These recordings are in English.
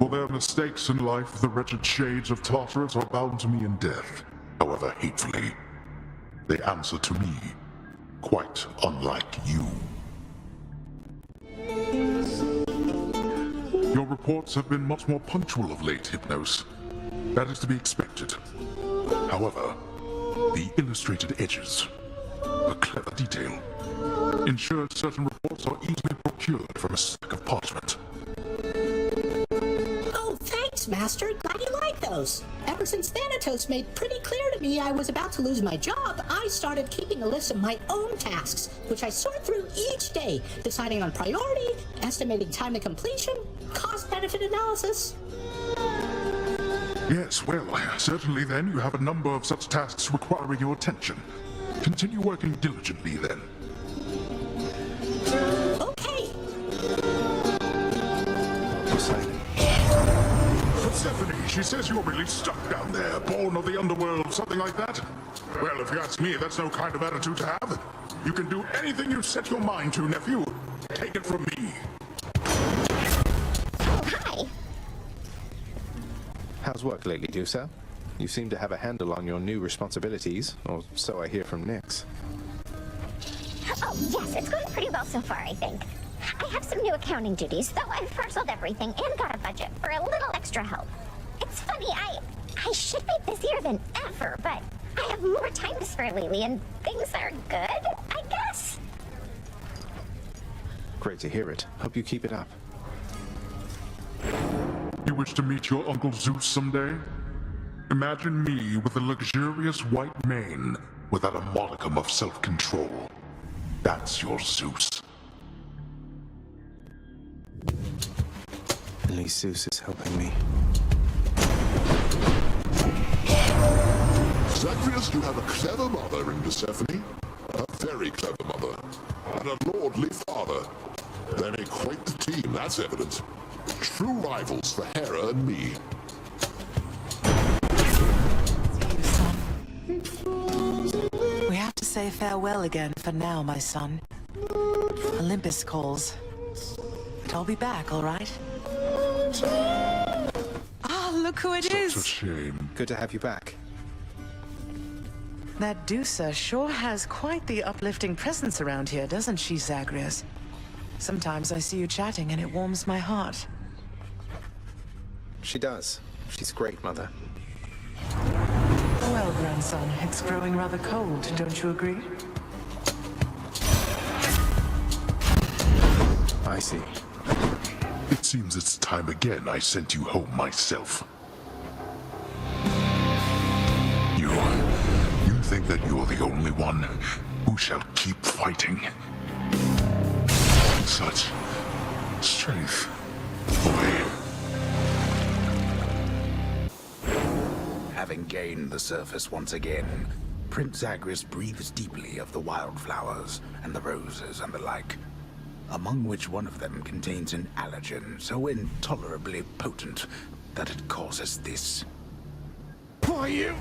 For their mistakes in life, the wretched shades of Tartarus are bound to me in death, however hatefully. They answer to me, quite unlike you. Your reports have been much more punctual of late, Hypnos. That is to be expected. However, the illustrated edges, a clever detail, ensures certain reports are easily procured from a stack of parchment. Oh, thanks, Master. Glad you like those. Ever since Thanatos made pretty clear to me I was about to lose my job, I started keeping a list of my own tasks, which I sort through each day, deciding on priority, estimating time to completion, cost-benefit analysis. Yes, well, certainly then you have a number of such tasks requiring your attention. Continue working diligently then. Okay. Persephone, she says you're really stuck down there, born of the underworld, something like that. Well, if you ask me, that's no kind of attitude to have. You can do anything you set your mind to, nephew. Take it from me. Oh, hi. How's work lately, Dusa? You seem to have a handle on your new responsibilities, or so I hear from Nyx. Oh, yes, it's going pretty well so far, I think. I have some new accounting duties, though I've parceled everything and got a budget for a little extra help. It's funny, I should be busier than ever, but I have more time to spare lately, and things are good, I guess. Great to hear it. Hope you keep it up. You wish to meet your Uncle Zeus someday? Imagine me with a luxurious white mane without a modicum of self-control. That's your Zeus. At least Zeus is helping me. Zagreus, you have a clever mother in Persephone. A very clever mother. And a lordly father. They make quite the team, that's evident. True rivals for Hera and me. We have to say farewell again for now, my son. Olympus calls. But I'll be back, all right? Ah, look who it is! Such a shame. Good to have you back. That Dusa sure has quite the uplifting presence around here, doesn't she, Zagreus? Sometimes I see you chatting and it warms my heart. She does. She's great, Mother. Well, grandson, it's growing rather cold, don't you agree? I see. It seems it's time again I sent you home myself. You think that you're the only one who shall keep fighting? Such strength, boy. Having gained the surface once again, Prince Zagreus breathes deeply of the wildflowers and the roses and the like, among which one of them contains an allergen so intolerably potent that it causes this. Why, you...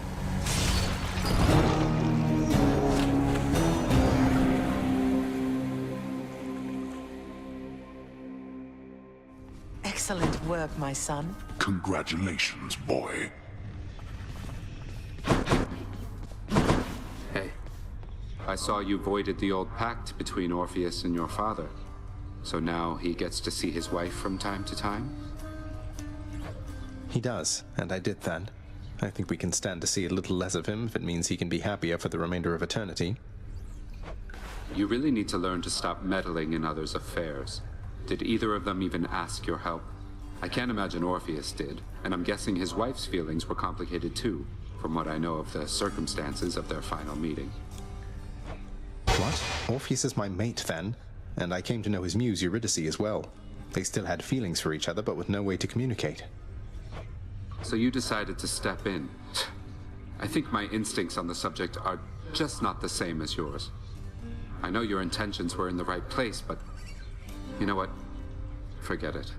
Excellent work, my son. Congratulations, boy. Hey, I saw you voided the old pact between Orpheus and your father. So now he gets to see his wife from time to time? He does, and I did that. I think we can stand to see a little less of him if it means he can be happier for the remainder of eternity. You really need to learn to stop meddling in others' affairs. Did either of them even ask your help? I can't imagine Orpheus did, and I'm guessing his wife's feelings were complicated too, from what I know of the circumstances of their final meeting. What? Orpheus is my mate, then? And I came to know his muse Eurydice as well. They still had feelings for each other, but with no way to communicate. So you decided to step in. I think my instincts on the subject are just not the same as yours. I know your intentions were in the right place, but you know what? Forget it.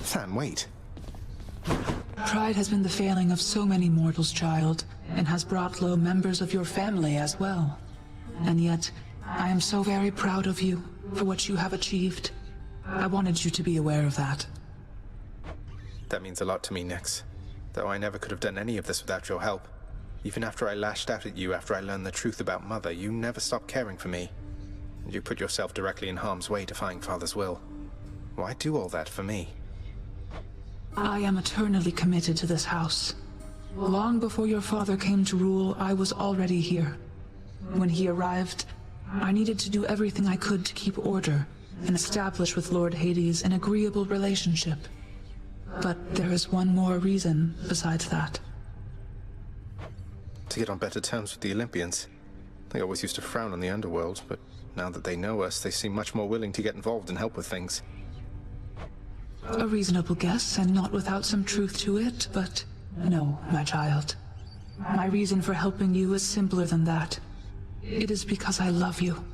Sam, wait. Pride has been the failing of so many mortals, child, and has brought low members of your family as well. And yet, I am so very proud of you for what you have achieved. I wanted you to be aware of that. That means a lot to me, Nyx. Though I never could have done any of this without your help. Even after I lashed out at you after I learned the truth about Mother, you never stopped caring for me. And you put yourself directly in harm's way defying Father's will. Why do all that for me? I am eternally committed to this house. Long before your father came to rule, I was already here. When he arrived, I needed to do everything I could to keep order and establish with Lord Hades an agreeable relationship. But there is one more reason besides that. To get on better terms with the Olympians. They always used to frown on the underworld, but now that they know us, they seem much more willing to get involved and help with things. A reasonable guess, and not without some truth to it, but no, my child. My reason for helping you is simpler than that. It is because I love you.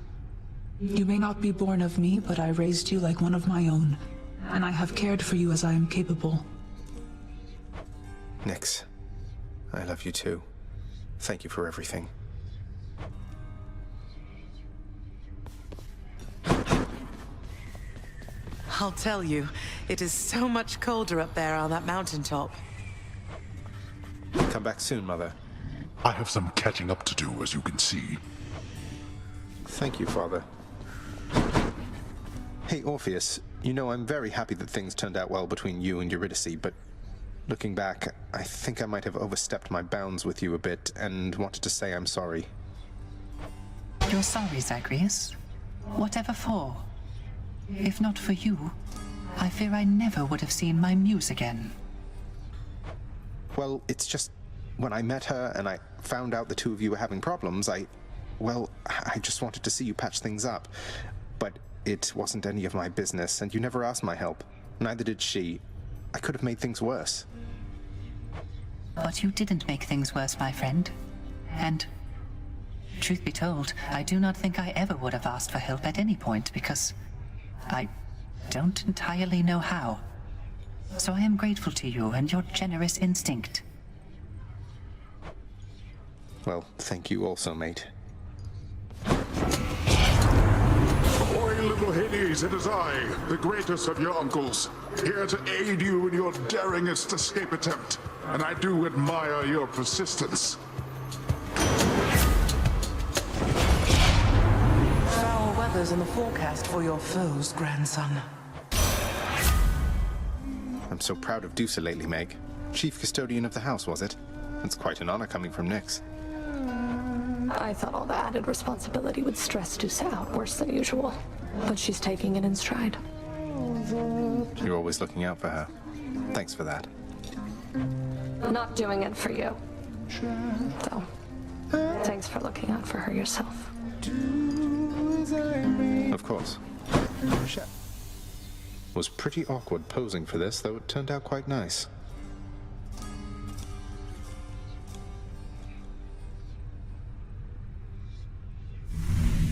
You may not be born of me, but I raised you like one of my own, and I have cared for you as I am capable. Nyx, I love you too. Thank you for everything. I'll tell you, it is so much colder up there on that mountaintop. Come back soon, Mother. I have some catching up to do, as you can see. Thank you, Father. Hey, Orpheus, you know I'm very happy that things turned out well between you and Eurydice, but looking back, I think I might have overstepped my bounds with you a bit and wanted to say I'm sorry. You're sorry, Zagreus? Whatever for? If not for you, I fear I never would have seen my muse again. Well, it's just, when I met her and I found out the two of you were having problems, I just wanted to see you patch things up. But it wasn't any of my business, and you never asked my help. Neither did she. I could have made things worse. But you didn't make things worse, my friend. And, truth be told, I do not think I ever would have asked for help at any point, because I don't entirely know how. So I am grateful to you and your generous instinct. Well, thank you also, mate. Ahoy, little Hades, it is I, the greatest of your uncles, here to aid you in your daringest escape attempt, and I do admire your persistence. Foul weather's in the forecast for your foes, grandson. I'm so proud of Dusa lately, Meg. Chief custodian of the house, was it? It's quite an honor coming from Nyx. I thought all the added responsibility would stress Dusa out worse than usual, but she's taking it in stride. You're always looking out for her. Thanks for that. Not doing it for you. So, thanks for looking out for her yourself. Of course. Was pretty awkward posing for this, though it turned out quite nice.